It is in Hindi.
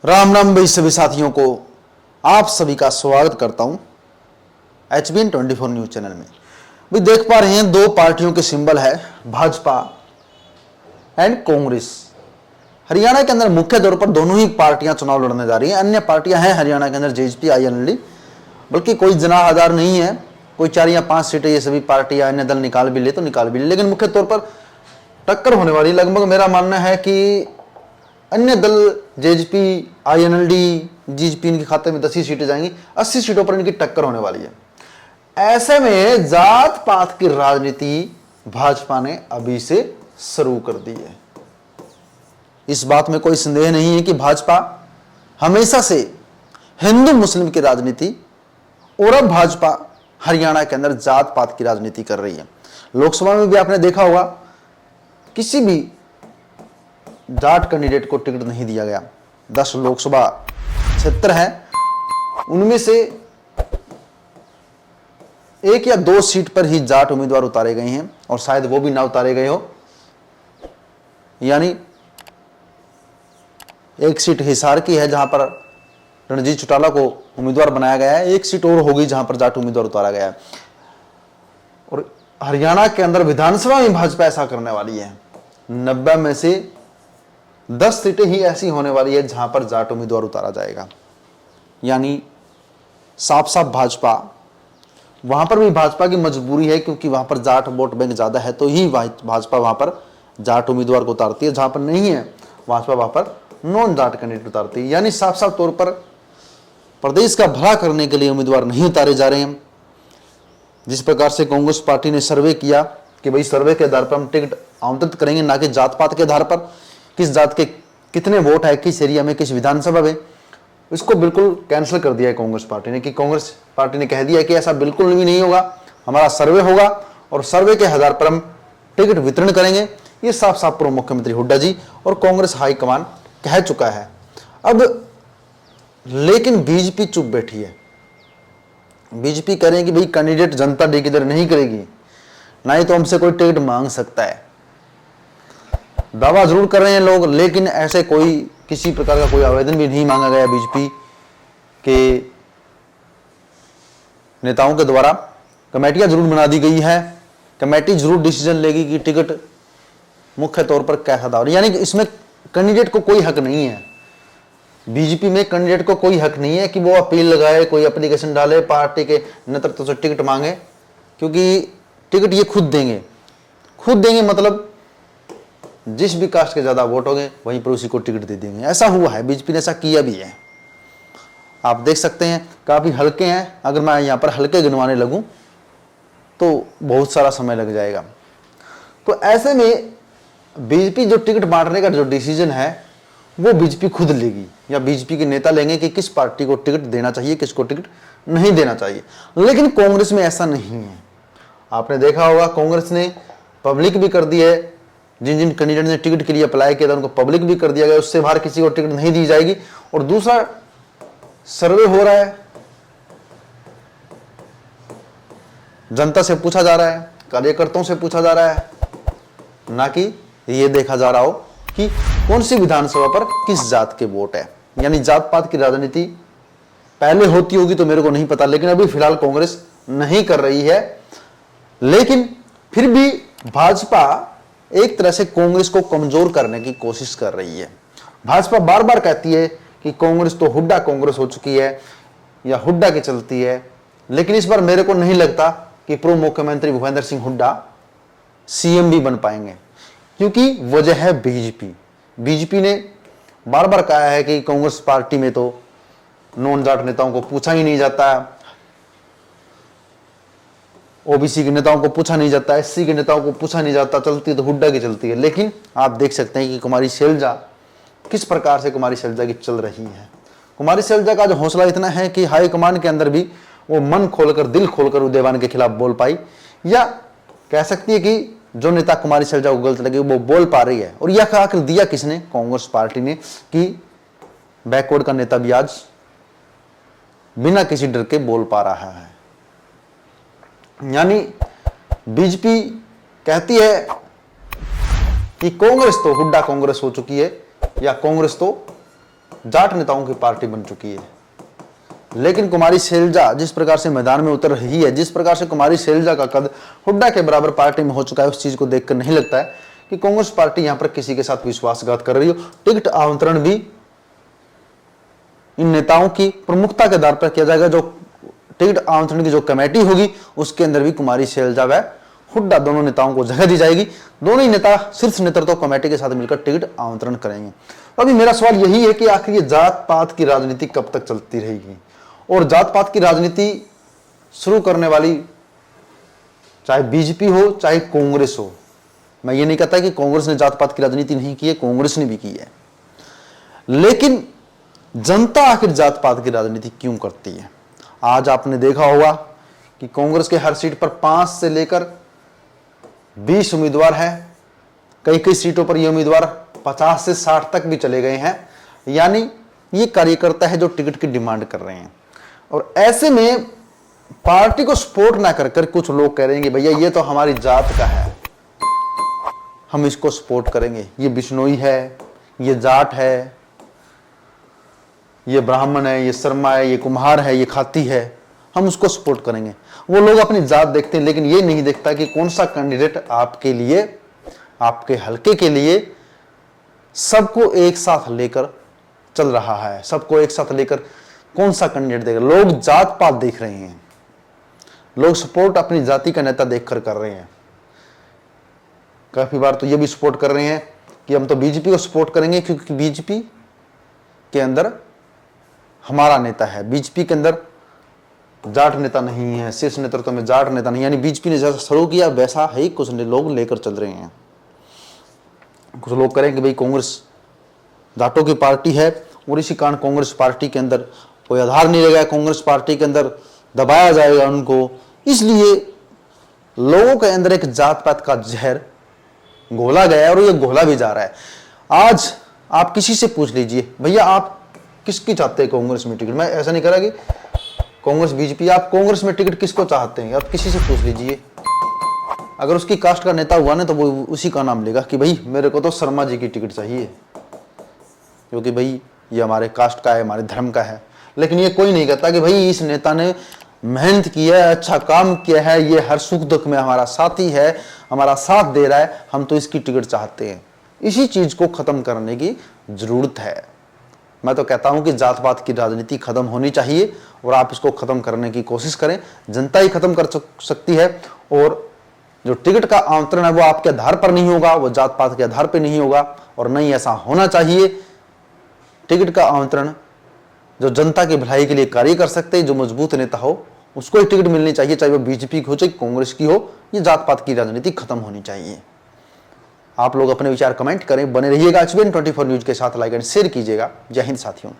राम राम भाई सभी साथियों को आप सभी का स्वागत करता हूं HBN 24 न्यूज चैनल में। भी देख पा रहे हैं दो पार्टियों के सिंबल है भाजपा एंड कांग्रेस। हरियाणा के अंदर मुख्य तौर पर दोनों ही पार्टियां चुनाव लड़ने जा रही हैं। अन्य पार्टियां हैं हरियाणा के अंदर जेजेपी INL, बल्कि कोई जनाधार नहीं है। कोई 4 या 5 सीटें ये सभी पार्टियां अन्य दल निकाल भी ले तो निकाल भी ले, लेकिन मुख्य तौर पर टक्कर होने वाली लगभग मेरा मानना है कि अन्य दल जेजेपी INL जीजेपी इनके खाते में 10 ही सीटें जाएंगी, 80 सीटों पर इनकी टक्कर होने वाली है। ऐसे में जात पात की राजनीति भाजपा ने अभी से शुरू कर दी है। इस बात में कोई संदेह नहीं है कि भाजपा हमेशा से हिंदू मुस्लिम की राजनीति और अब भाजपा हरियाणा के अंदर जात पात की राजनीति कर रही है। लोकसभा में भी आपने देखा होगा किसी भी जाट कैंडिडेट को टिकट नहीं दिया गया। 10 लोकसभा क्षेत्र है, उनमें से 1 या 2 सीट पर ही जाट उम्मीदवार उतारे गए हैं और शायद वो भी ना उतारे गए हो। यानी 1 सीट हिसार की है जहां पर रणजीत चौटाला को उम्मीदवार बनाया गया है, 1 सीट और होगी जहां पर जाट उम्मीदवार उतारा गया है। और हरियाणा के अंदर विधानसभा में भाजपा ऐसा करने वाली है। 90 में से 10 सीटें ही ऐसी होने वाली है जहां पर जाट उम्मीदवार उतारा जाएगा। यानी साफ साफ भाजपा, वहां पर भी भाजपा की मजबूरी है क्योंकि वहां पर जाट वोट बैंक ज्यादा है तो ही भाजपा वहां पर जाट उम्मीदवार को उतारती है। जहां पर नहीं है भाजपा वहां पर नॉन जाट कैंडिडेट उतारती है। यानी साफ साफ तौर पर प्रदेश का भला करने के लिए उम्मीदवार नहीं उतारे जा रहे हैं। जिस प्रकार से कांग्रेस पार्टी ने सर्वे किया कि भाई सर्वे के आधार पर हम टिकट आवंटित करेंगे, ना कि जात पात के आधार पर, किस जात के कितने वोट है किस एरिया में किस विधानसभा में, इसको बिल्कुल कैंसिल कर दिया है कांग्रेस पार्टी ने। कि कांग्रेस पार्टी ने कह दिया है कि ऐसा बिल्कुल भी नहीं होगा, हमारा सर्वे होगा और सर्वे के आधार पर हम टिकट वितरण करेंगे। ये साफ साफ पूर्व मुख्यमंत्री हुड्डा जी और कांग्रेस हाईकमान कह चुका है। अब लेकिन बीजेपी चुप बैठी है। बीजेपी कह रहे हैं कि भाई कैंडिडेट जनता डिक्लेयर नहीं करेगी, ना ही तो हमसे कोई टिकट मांग सकता है। दावा जरूर कर रहे हैं लोग, लेकिन ऐसे कोई किसी प्रकार का कोई आवेदन भी नहीं मांगा गया बीजेपी के नेताओं के द्वारा। कमेटियां जरूर बना दी गई है, कमेटी जरूर डिसीजन लेगी कि टिकट मुख्य तौर पर कैसा था। यानी कि इसमें कैंडिडेट को कोई हक नहीं है। बीजेपी में कैंडिडेट को कोई हक नहीं है कि वो अपील लगाए, कोई एप्लीकेशन डाले, पार्टी के नेतृत्व से टिकट मांगे, क्योंकि टिकट ये खुद देंगे। खुद देंगे मतलब जिस भी कास्ट के ज्यादा वोट होंगे वहीं पर उसी को टिकट दे देंगे। ऐसा हुआ है, बीजेपी ने ऐसा किया भी है। आप देख सकते हैं काफी हल्के हैं। अगर मैं यहां पर हल्के गिनवाने लगूं तो बहुत सारा समय लग जाएगा। तो ऐसे में बीजेपी जो टिकट बांटने का जो डिसीजन है वो बीजेपी खुद लेगी या बीजेपी के नेता लेंगे कि किस पार्टी को टिकट देना चाहिए, किसको टिकट नहीं देना चाहिए। लेकिन कांग्रेस में ऐसा नहीं है। आपने देखा होगा कांग्रेस ने पब्लिक भी कर दी है, जिन जिन कैंडिडेट ने टिकट के लिए अप्लाई किया था उनको पब्लिक भी कर दिया गया, उससे बाहर किसी को टिकट नहीं दी जाएगी। और दूसरा, सर्वे हो रहा है, जनता से पूछा जा रहा है, कार्यकर्ताओं से पूछा जा रहा है, ना कि ये देखा जा रहा हो कि कौन सी विधानसभा पर किस जात के वोट है। यानी जात पात की राजनीति पहले होती होगी तो मेरे को नहीं पता, लेकिन अभी फिलहाल कांग्रेस नहीं कर रही है। लेकिन फिर भी भाजपा एक तरह से कांग्रेस को कमजोर करने की कोशिश कर रही है। भाजपा बार बार कहती है कि कांग्रेस तो हुड्डा कांग्रेस हो चुकी है या हुड्डा की चलती है, लेकिन इस बार मेरे को नहीं लगता कि पूर्व मुख्यमंत्री भूपेंद्र सिंह हुड्डा CM भी बन पाएंगे, क्योंकि वजह है बीजेपी। बीजेपी ने बार बार कहा है कि कांग्रेस पार्टी में तो नॉन जाट नेताओं को पूछा ही नहीं जाता है, OBC के नेताओं को पूछा नहीं जाता, SC के नेताओं को पूछा नहीं जाता, चलती तो हुड्डा की चलती है। लेकिन आप देख सकते हैं कि कुमारी शैलजा किस प्रकार से कुमारी शैलजा की चल रही है। कुमारी शैलजा का जो हौसला इतना है कि हाईकमान के अंदर भी वो मन खोलकर दिल खोलकर उदयवान के खिलाफ बोल पाई, या कह सकती है कि जो नेता कुमारी शैलजा को गलत लगे वो बोल पा रही है। और यह आखिर दिया किसने? कांग्रेस पार्टी ने, कि बैकवर्ड का नेता भी आज बिना किसी डर के बोल पा रहा है। यानी बीजेपी कहती है कि कांग्रेस तो हुड्डा कांग्रेस हो चुकी है, या कांग्रेस तो जाट नेताओं की पार्टी बन चुकी है। लेकिन कुमारी शैलजा जिस प्रकार से मैदान में उतर रही है, जिस प्रकार से कुमारी शैलजा का कद हुड्डा के बराबर पार्टी में हो चुका है, उस चीज को देखकर नहीं लगता है कि कांग्रेस पार्टी यहां पर किसी के साथ विश्वासघात कर रही हो। टिकट आवंटन भी इन नेताओं की प्रमुखता के आधार पर किया जाएगा। जो टिकट आवंटन की जो कमेटी होगी उसके अंदर भी कुमारी शैलजा व हुड्डा दोनों नेताओं को जगह दी जाएगी। दोनों ही नेता शीर्ष नेतृत्व कमेटी के साथ मिलकर टिकट आवंटन करेंगे। अभी मेरा सवाल यही है कि आखिर ये जात पात की राजनीति कब तक चलती रहेगी? और जात पात की राजनीति शुरू करने वाली चाहे बीजेपी हो चाहे कांग्रेस हो, मैं ये नहीं कहता कि कांग्रेस ने जात पात की राजनीति नहीं की है, कांग्रेस ने भी की है, लेकिन जनता आखिर जात पात की राजनीति क्यों करती है? आज आपने देखा होगा कि कांग्रेस के हर सीट पर 5 से लेकर 20 उम्मीदवार हैं। कई कई सीटों पर ये उम्मीदवार 50 से 60 तक भी चले गए हैं। यानी ये कार्यकर्ता है जो टिकट की डिमांड कर रहे हैं। और ऐसे में पार्टी को सपोर्ट ना कर कुछ लोग कह रहे हैं कि भैया ये तो हमारी जात का है, हम इसको सपोर्ट करेंगे, ये बिश्नोई है, ये जाट है, ये ब्राह्मण है, ये शर्मा है, ये कुम्हार है, ये खाती है, हम उसको सपोर्ट करेंगे। वो लोग अपनी जात देखते हैं, लेकिन ये नहीं देखता कि कौन सा कैंडिडेट आपके लिए, आपके हलके के लिए सबको एक साथ लेकर चल रहा है, सबको एक साथ लेकर कौन सा कैंडिडेट देगा। लोग जात पात देख रहे हैं, लोग सपोर्ट अपनी जाति का नेता देखकर कर रहे हैं। काफी बार तो ये भी सपोर्ट कर रहे हैं कि हम तो बीजेपी को सपोर्ट करेंगे क्योंकि बीजेपी के अंदर हमारा नेता है, बीजेपी के अंदर जाट नेता नहीं है, शीर्ष नेतृत्व में जाट नेता नहीं। यानी बीजेपी ने जैसा शुरू किया वैसा ही कुछ लोग लेकर चल रहे हैं। कुछ लोग करें कि भाई कांग्रेस जाटों की पार्टी है और इसी कारण कांग्रेस पार्टी के अंदर कोई आधार नहीं रहेगा, कांग्रेस पार्टी के अंदर दबाया जाएगा उनको, इसलिए लोगों के अंदर एक जात पात का जहर घोला गया है और ये घोला भी जा रहा है। आज आप किसी से पूछ लीजिए भैया आप किसकी चाहते हैं कांग्रेस में टिकट? मैं ऐसा नहीं कह रहा कि कांग्रेस बीजेपी, आप कांग्रेस में टिकट किसको चाहते हैं? आप किसी से पूछ लीजिए, अगर उसकी कास्ट का नेता हुआ ना तो वो उसी का नाम लेगा कि भाई मेरे को तो शर्मा जी की टिकट चाहिए क्योंकि भाई ये हमारे कास्ट का है, हमारे धर्म का है। लेकिन ये कोई नहीं कहता कि भाई इस नेता ने मेहनत की है, अच्छा काम किया है, ये हर सुख दुख में हमारा साथी है, हमारा साथ दे रहा है, हम तो इसकी टिकट चाहते हैं। इसी चीज को खत्म करने की जरूरत है। मैं तो कहता हूं कि जात पात की राजनीति खत्म होनी चाहिए और आप इसको खत्म करने की कोशिश करें। जनता ही खत्म कर सकती है। और जो टिकट का आवंटन है वो आपके आधार पर नहीं होगा, वो जात पात के आधार पर नहीं होगा और नहीं ऐसा होना चाहिए। टिकट का आवंटन जो जनता की भलाई के लिए कार्य कर सकते हैं, जो मजबूत नेता हो उसको ही टिकट मिलनी चाहिए, चाहे वो बीजेपी की हो चाहे कांग्रेस की हो। ये जात पात की राजनीति खत्म होनी चाहिए। आप लोग अपने विचार कमेंट करें। बने रहिएगा HBN 24 न्यूज के साथ, लाइक एंड शेयर कीजिएगा। जय हिंद साथियों।